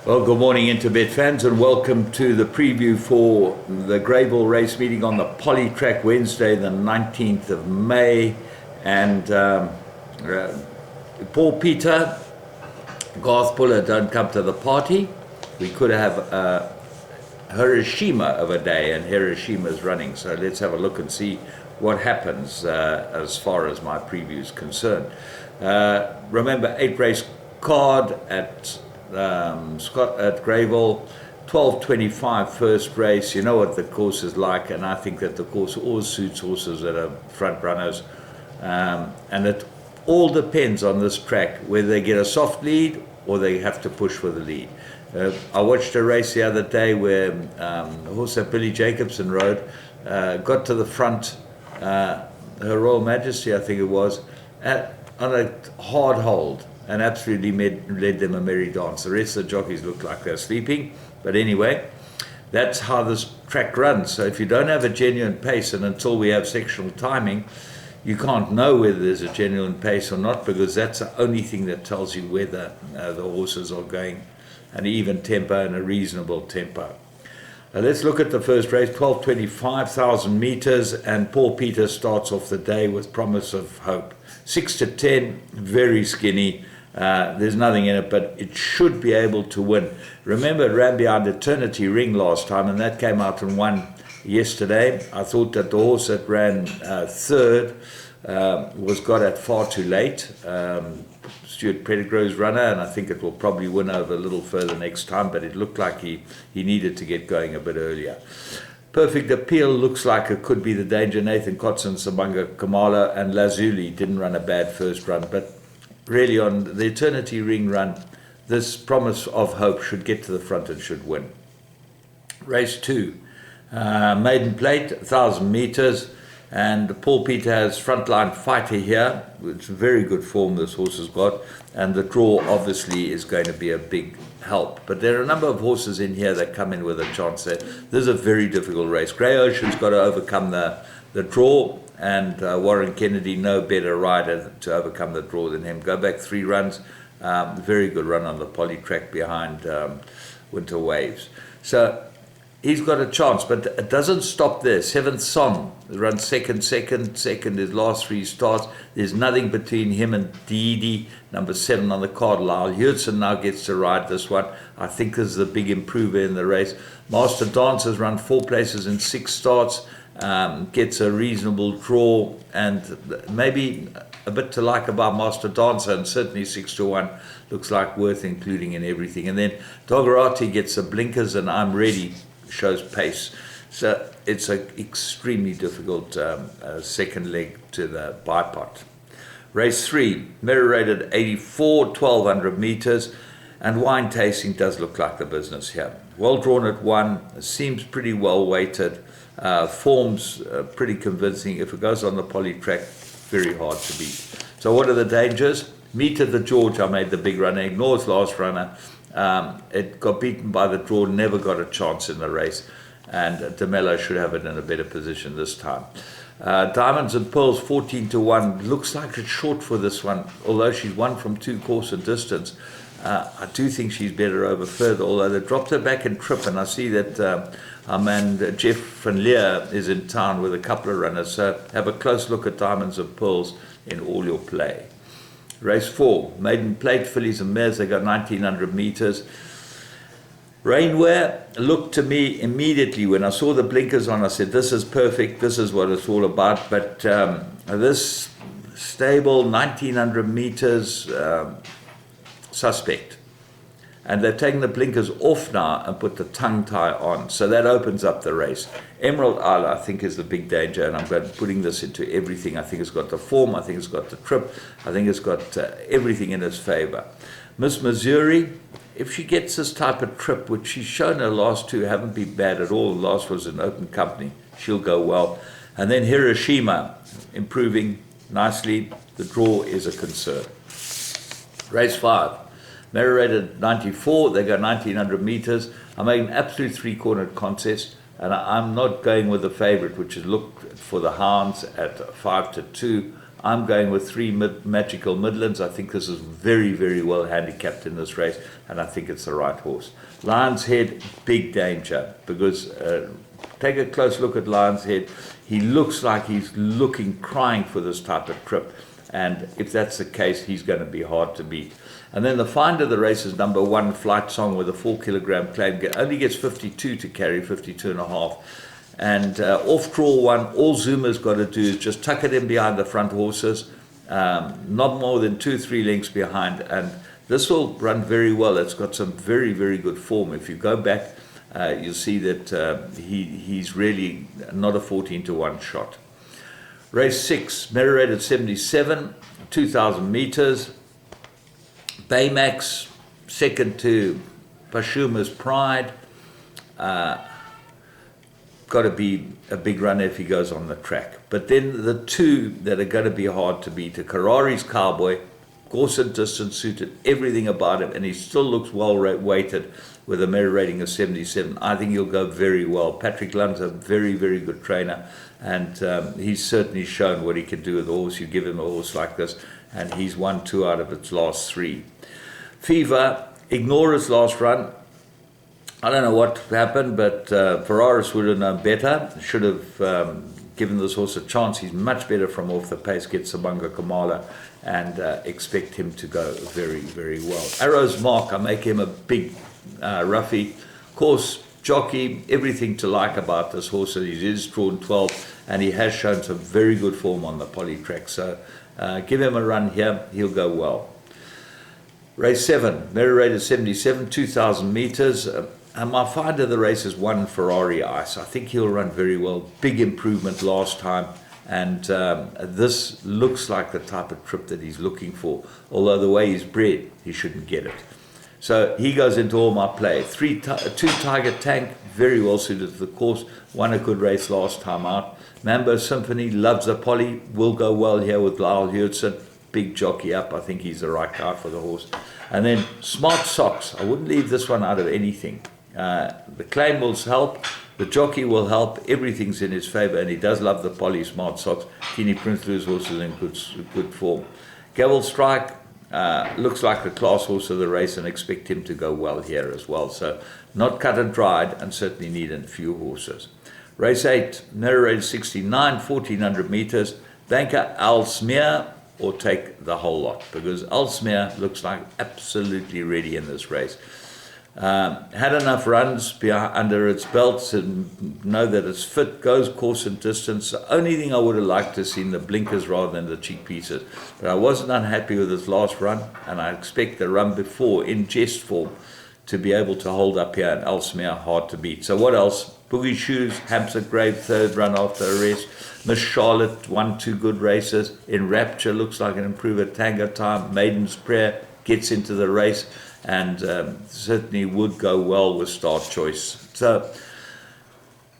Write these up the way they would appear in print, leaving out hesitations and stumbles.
Well, good morning, Interbet fans, and welcome to the preview for the Grreyville race meeting on the Poly track Wednesday, the 19th of May. And Paul Peter, Garth Puller don't come to the party. We could have Hiroshima of a day, and Hiroshima's running. So let's have a look and see what happens as far as my preview is concerned. Remember, 8-race card at Scott at Grreyville, 12:25 first race. You know what the course is like, and I think that the course always suits horses that are front runners, and it all depends on this track whether they get a soft lead or they have to push for the lead. I watched a race the other day where a horse that Billy Jacobson rode got to the front, Her Royal Majesty I think it was, on a hard hold, and absolutely led them a merry dance. The rest of the jockeys looked like they're sleeping. But anyway, that's how this track runs. So if you don't have a genuine pace, and until we have sectional timing, you can't know whether there's a genuine pace or not, because that's the only thing that tells you whether the horses are going an even tempo and a reasonable tempo. Let's look at the first race, 12:25,000 meters, and Paul Peter starts off the day with promise of hope. 6 to 10, very skinny. There's nothing in it, but it should be able to win. Remember, it ran behind Eternity Ring last time, and that came out and won yesterday. I thought that the horse that ran third was got at far too late. Stuart Pettigrew's runner, and I think it will probably win over a little further next time, but it looked like he needed to get going a bit earlier. Perfect Appeal looks like it could be the danger. Nathan Kotson, Sabanga Kamala, and Lazuli didn't run a bad first run, but really on the Eternity Ring run, this promise of hope should get to the front and should win. Race 2, Maiden Plate, 1,000 meters, and Paul Peter has Frontline Fighter here. It's very good form this horse has got, and the draw obviously is going to be a big help. But there are a number of horses in here that come in with a chance there. This is a very difficult race. Grey Ocean's got to overcome the draw, and Warren Kennedy, no better rider to overcome the draw than him. Go back 3 runs, very good run on the Poly track behind Winter Waves. So he's got a chance, but it doesn't stop there. 7th Song runs second, his last 3 starts. There's nothing between him and Didi, number 7 on the card. Lyle Hudson now gets to ride this one. I think this is a big improver in the race. Master Dance has run 4 places in 6 starts, gets a reasonable draw, and maybe a bit to like about Master Dancer, and certainly 6 to 1 looks like worth including in everything. And then Doggerati gets the blinkers, and I'm ready, shows pace. So it's an extremely difficult second leg to the bipod. Race 3, mirror rated 84, 1,200 meters, and Wine Tasting does look like the business here. Well drawn at 1, seems pretty well weighted, forms pretty convincing. If it goes on the Poly track, very hard to beat. So what are the dangers? Meet at the George, I made the big runner, ignores last runner. It got beaten by the draw, never got a chance in the race, and DeMello should have it in a better position this time. Diamonds and Pearls, 14 to 1, looks like it's short for this one, although she's won from 2 course and distance. I do think she's better over further, although they dropped her back in trip, and I see that our man Jeff Van Leer is in town with a couple of runners, so have a close look at Diamonds and Pearls in all your play. Race 4, Maiden Plate, fillies and mares, they got 1,900 meters. Rainwear looked to me immediately when I saw the blinkers on, I said, this is perfect, this is what it's all about. But this stable, 1,900 meters, suspect. And they've taken the blinkers off now and put the tongue tie on. So that opens up the race. Emerald Isle, I think, is the big danger, and I'm putting this into everything. I think it's got the form, I think it's got the trip, I think it's got everything in its favor. Miss Missouri, if she gets this type of trip, which she's shown her last 2 haven't been bad at all. The last was an open company. She'll go well. And then Hiroshima, improving nicely. The draw is a concern. Race 5. Mirror rated 94, they go 1,900 meters. I made an absolute 3-cornered contest, and I'm not going with the favorite, which is looked for the hounds at 5 to 2. I'm going with 3 Magical Midlands. I think this is very, very well handicapped in this race, and I think it's the right horse. Lion's Head, big danger, because take a close look at Lion's Head. He looks like he's crying for this type of trip, and if that's the case, he's going to be hard to beat. And then the find of the race is number 1, Flight Song, with a 4-kilogram claim. Only gets 52 to carry, 52.5. And off crawl 1, all Zuma's got to do is just tuck it in behind the front horses, not more than 2-3 lengths behind, and this will run very well. It's got some very, very good form. If you go back, you'll see that he's really not a 14-to-1 shot. Race 6, Mirror Rated 77, 2,000 meters. Baymax, second to Pashuma's Pride. Got to be a big runner if he goes on the track. But then the 2 that are going to be hard to beat are Karari's Cowboy, course and distance suited, everything about him, and he still looks well weighted with a merit rating of 77. I think he'll go very well. Patrick Lund's a very, very good trainer, and he's certainly shown what he can do with a horse. You give him a horse like this, and he's won 2 out of its last 3. Fever, ignore his last run. I don't know what happened, but Ferraris would have known better. Should have given this horse a chance. He's much better from off the pace. Get Sabanga Kamala and expect him to go very, very well. Arrow's Mark, I make him a big roughie. Course, jockey, everything to like about this horse. He is drawn 12, and he has shown some very good form on the poly track. So give him a run here. He'll go well. Race 7, merit rated 77, 2,000 meters. And my find of the race is 1, Ferrari Ice. I think he'll run very well. Big improvement last time. And this looks like the type of trip that he's looking for. Although the way he's bred, he shouldn't get it. So he goes into all my play. 2 Tiger Tank, very well suited to the course. Won a good race last time out. Mambo Symphony, loves the poly. Will go well here with Lyle Hudson. Big jockey up. I think he's the right guy for the horse. And then Smart Socks. I wouldn't leave this one out of anything. The claim will help, the jockey will help, everything's in his favor, and he does love the poly. Smart Socks. Teeny Prince Louis horse is in good form. Gavel Strike looks like the class horse of the race, and expect him to go well here as well. So not cut and dried, and certainly need a few horses. Race 8, merit rated 69, 1,400 meters. Banker Alsmeer, or take the whole lot, because Alsmeer looks like absolutely ready in this race. Had enough runs under its belt and know that it's fit, goes course and distance. The only thing I would have liked to have seen the blinkers rather than the cheek pieces, but I wasn't unhappy with his last run, and I expect the run before in jest form to be able to hold up here, and Ellesmere hard to beat. So what else? Boogie Shoes, Hampstead Grave, 3rd run after a rest. Miss Charlotte won 2 good races. In Rapture looks like an improver. Tango Time, Maiden's Prayer gets into the race, and certainly would go well with Star Choice. So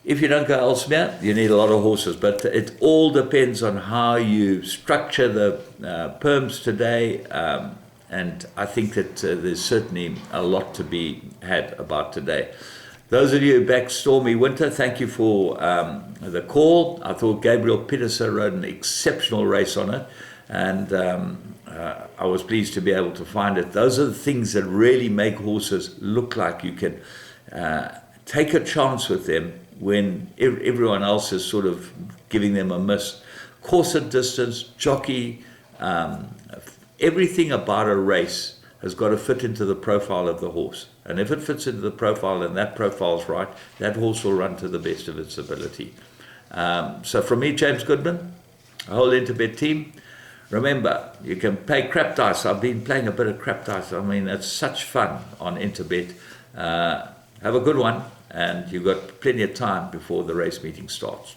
if you don't go Ellesmere, you need a lot of horses, but it all depends on how you structure the perms today, and I think that there's certainly a lot to be had about today. Those of you who back Stormy Winter, thank you for the call. I thought Gabriel Peterson rode an exceptional race on it, and I was pleased to be able to find it. Those are the things that really make horses look like you can take a chance with them when everyone else is sort of giving them a miss. Course and distance, jockey, everything about a race has got to fit into the profile of the horse. And if it fits into the profile and that profile's right, that horse will run to the best of its ability. So from me, James Goodman, a whole Interbet team, remember, you can pay crap dice. I've been playing a bit of crap dice. I mean, it's such fun on Interbet. Have a good one, and you've got plenty of time before the race meeting starts.